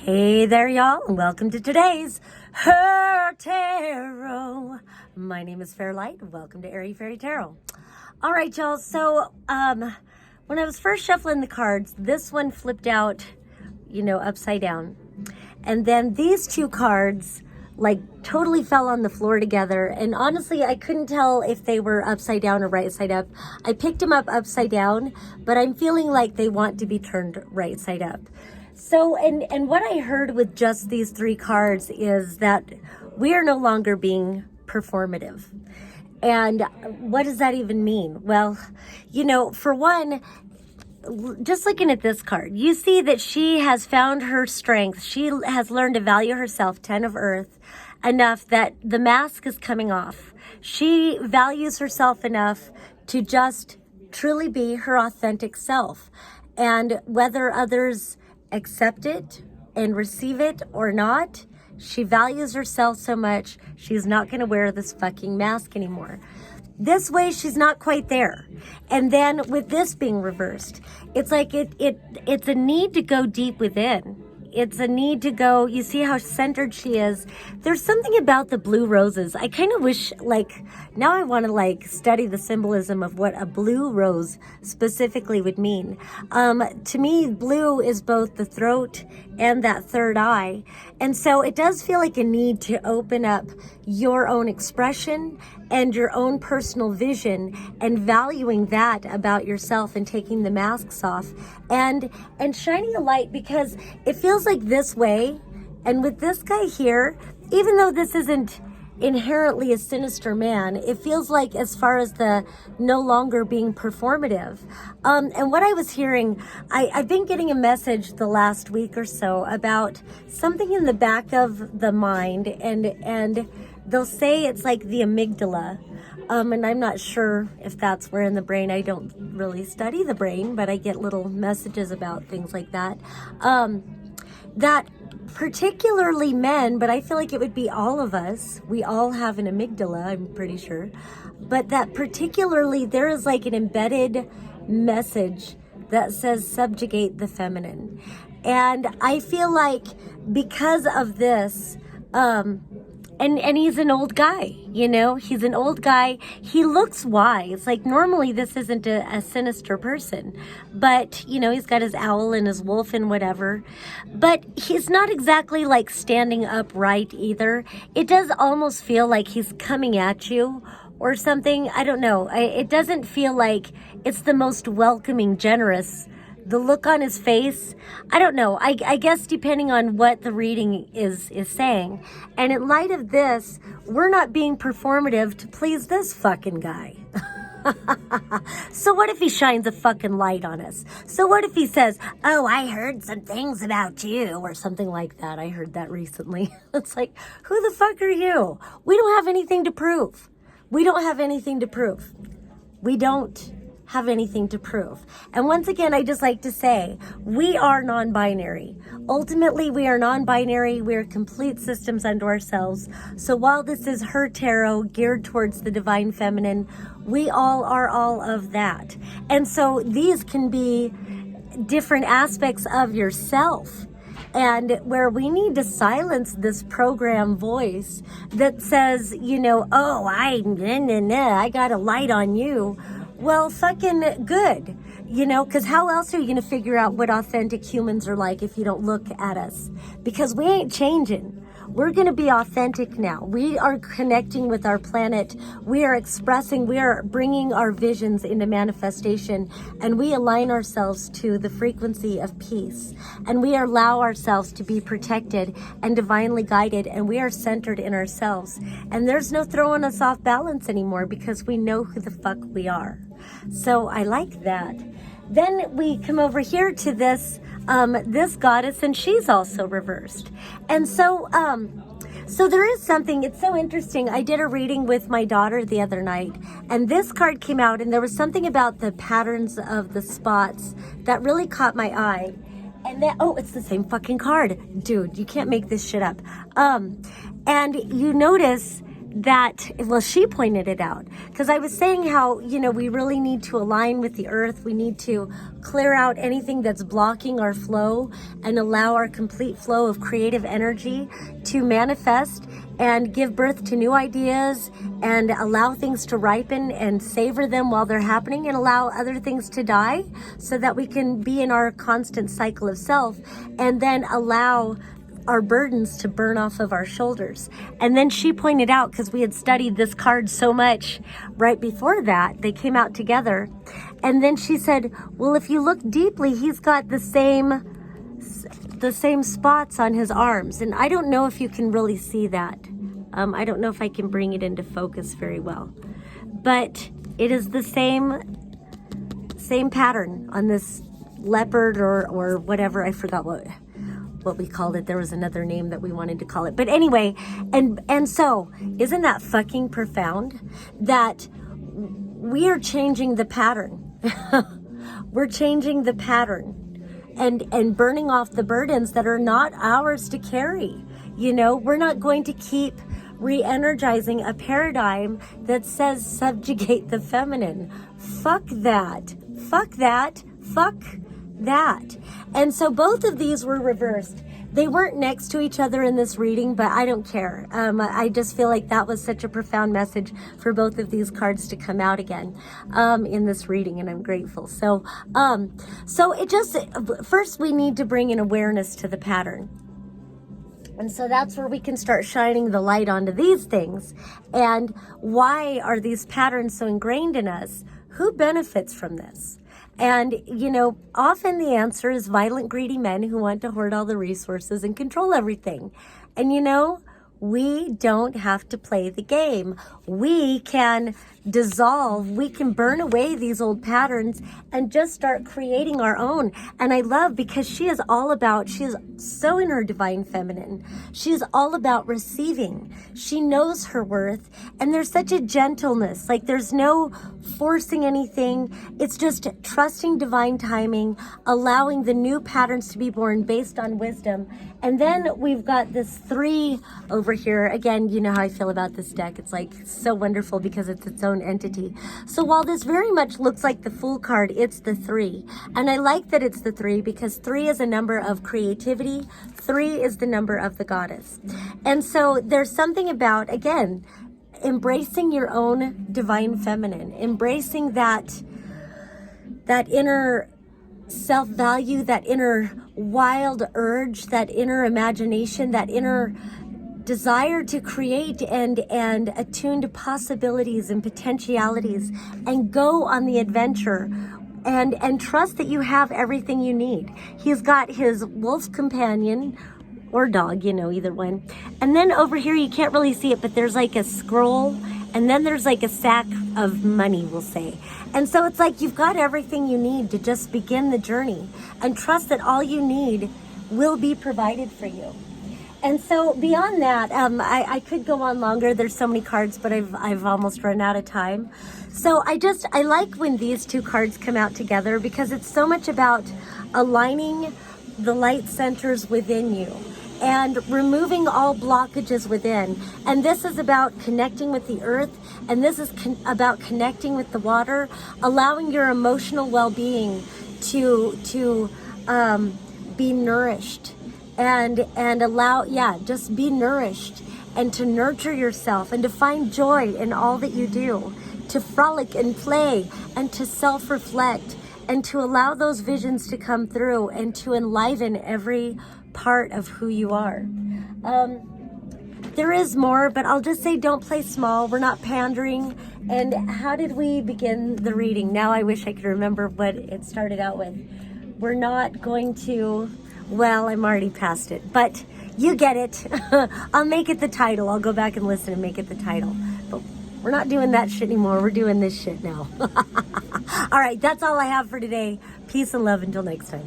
Hey there, y'all, and welcome to today's Her Tarot. My name is Fairlight. Welcome to Airy Fairy Tarot. All right, y'all. So, when I was first shuffling the cards, this one flipped out, upside down, and then these two cards, totally fell on the floor together. And honestly, I couldn't tell if they were upside down or right side up. I picked them up upside down, but I'm feeling like they want to be turned right side up. So, and what I heard with just these three cards is that we are no longer being performative. And what does that even mean? Well, for one, just looking at this card, you see that she has found her strength. She has learned to value herself, 10 of Earth, enough that the mask is coming off. She values herself enough to just truly be her authentic self. And whether others accept it and receive it or not, she values herself so much, she's not going to wear this fucking mask anymore. This way, she's not quite there. And then with this being reversed, it's like it's a need to go deep within. It's a need to go, you see how centered she is. There's something about the blue roses. I kind of wish, now I want to study the symbolism of what a blue rose specifically would mean. To me, blue is both the throat and that third eye. And so it does feel like a need to open up your own expression and your own personal vision and valuing that about yourself and taking the masks off and shining a light, because it feels like this way. And with this guy here, even though this isn't inherently a sinister man, it feels like, as far as the no longer being performative. And what I was hearing, I've been getting a message the last week or so about something in the back of the mind, and they'll say it's like the amygdala. And I'm not sure if that's where in the brain. I don't really study the brain, but I get little messages about things like that. That particularly men, but I feel like it would be all of us. We all have an amygdala, I'm pretty sure. But that particularly, there is like an embedded message that says subjugate the feminine. And I feel like because of this, and he's an old guy, he's an old guy. He looks wise. Normally this isn't a sinister person, but he's got his owl and his wolf and whatever, but he's not exactly standing upright either. It does almost feel like he's coming at you or something. I don't know. It doesn't feel like it's the most welcoming, generous. The look on his face, I don't know. I guess depending on what the reading is saying. And in light of this, we're not being performative to please this fucking guy. So what if he shines a fucking light on us? So what if he says, oh, I heard some things about you, or something like that. I heard that recently. It's like, who the fuck are you? We don't have anything to prove. We don't have anything to prove. We don't have anything to prove. And once again, I just like to say, we are non-binary. Ultimately, we are non-binary. We are complete systems unto ourselves. So while this is her tarot geared towards the divine feminine, we all are all of that. And so these can be different aspects of yourself, and where we need to silence this program voice that says, oh, I got a light on you. Well, fucking good, because how else are you going to figure out what authentic humans are like if you don't look at us? Because we ain't changing. We're going to be authentic now. We are connecting with our planet. We are expressing, we are bringing our visions into manifestation, and we align ourselves to the frequency of peace. And we allow ourselves to be protected and divinely guided, and we are centered in ourselves. And there's no throwing us off balance anymore, because we know who the fuck we are. So I like that. Then we come over here to this goddess, and she's also reversed. And so there is something, it's so interesting. I did a reading with my daughter the other night, and this card came out, and there was something about the patterns of the spots that really caught my eye. And then, oh, it's the same fucking card. Dude, you can't make this shit up. And you notice well, she pointed it out, because I was saying how, we really need to align with the earth. We need to clear out anything that's blocking our flow and allow our complete flow of creative energy to manifest and give birth to new ideas and allow things to ripen and savor them while they're happening, and allow other things to die so that we can be in our constant cycle of self, and then allow our burdens to burn off of our shoulders. And then she pointed out, because we had studied this card so much right before that, they came out together. And then she said, well, if you look deeply, he's got the same spots on his arms. And I don't know if you can really see that. I don't know if I can bring it into focus very well. But it is the same pattern on this leopard or whatever. I forgot what we called it. There was another name that we wanted to call it. But anyway, and so isn't that fucking profound that we are changing the pattern? We're changing the pattern and burning off the burdens that are not ours to carry. We're not going to keep re-energizing a paradigm that says subjugate the feminine. Fuck that. Fuck that. Fuck that. And so both of these were reversed. They weren't next to each other in this reading, but I don't care. I just feel like that was such a profound message for both of these cards to come out again in this reading, and I'm grateful. So it just, first we need to bring an awareness to the pattern. And so that's where we can start shining the light onto these things. And why are these patterns so ingrained in us? Who benefits from this? And, often the answer is violent, greedy men who want to hoard all the resources and control everything. And, we don't have to play the game. We can dissolve, we can burn away these old patterns and just start creating our own. And I love, because she is so in her divine feminine. She's all about receiving. She knows her worth, and there's such a gentleness. Like, there's no forcing anything. It's just trusting divine timing, allowing the new patterns to be born based on wisdom. And then we've got this 3 over here. Again, you know how I feel about this deck. It's like so wonderful because it's its own entity. So while this very much looks like the Fool card, it's the 3. And I like that it's the 3 because 3 is a number of creativity. 3 is the number of the goddess. And so there's something about, again, embracing your own divine feminine, embracing that inner self-value, that inner wild urge, that inner imagination, that inner desire to create and attune to possibilities and potentialities, and go on the adventure and trust that you have everything you need. He's got his wolf companion or dog, either one. And then over here, you can't really see it, but there's like a scroll, and then there's like a sack of money, we'll say. And so it's like you've got everything you need to just begin the journey and trust that all you need will be provided for you. And so beyond that, I could go on longer. There's so many cards, but I've almost run out of time. So I like when these 2 cards come out together, because it's so much about aligning the light centers within you and removing all blockages within. And this is about connecting with the earth, and this is about connecting with the water, allowing your emotional well-being to be nourished and just be nourished, and to nurture yourself and to find joy in all that you do, to frolic and play and to self-reflect and to allow those visions to come through and to enliven every part of who you are. There is more, but I'll just say don't play small. We're not pandering. And how did we begin the reading? Now I wish I could remember what it started out with. We're not going to, well, I'm already past it, but you get it. I'll make it the title. I'll go back and listen and make it the title. But we're not doing that shit anymore. We're doing this shit now. All right, that's all I have for today. Peace and love until next time.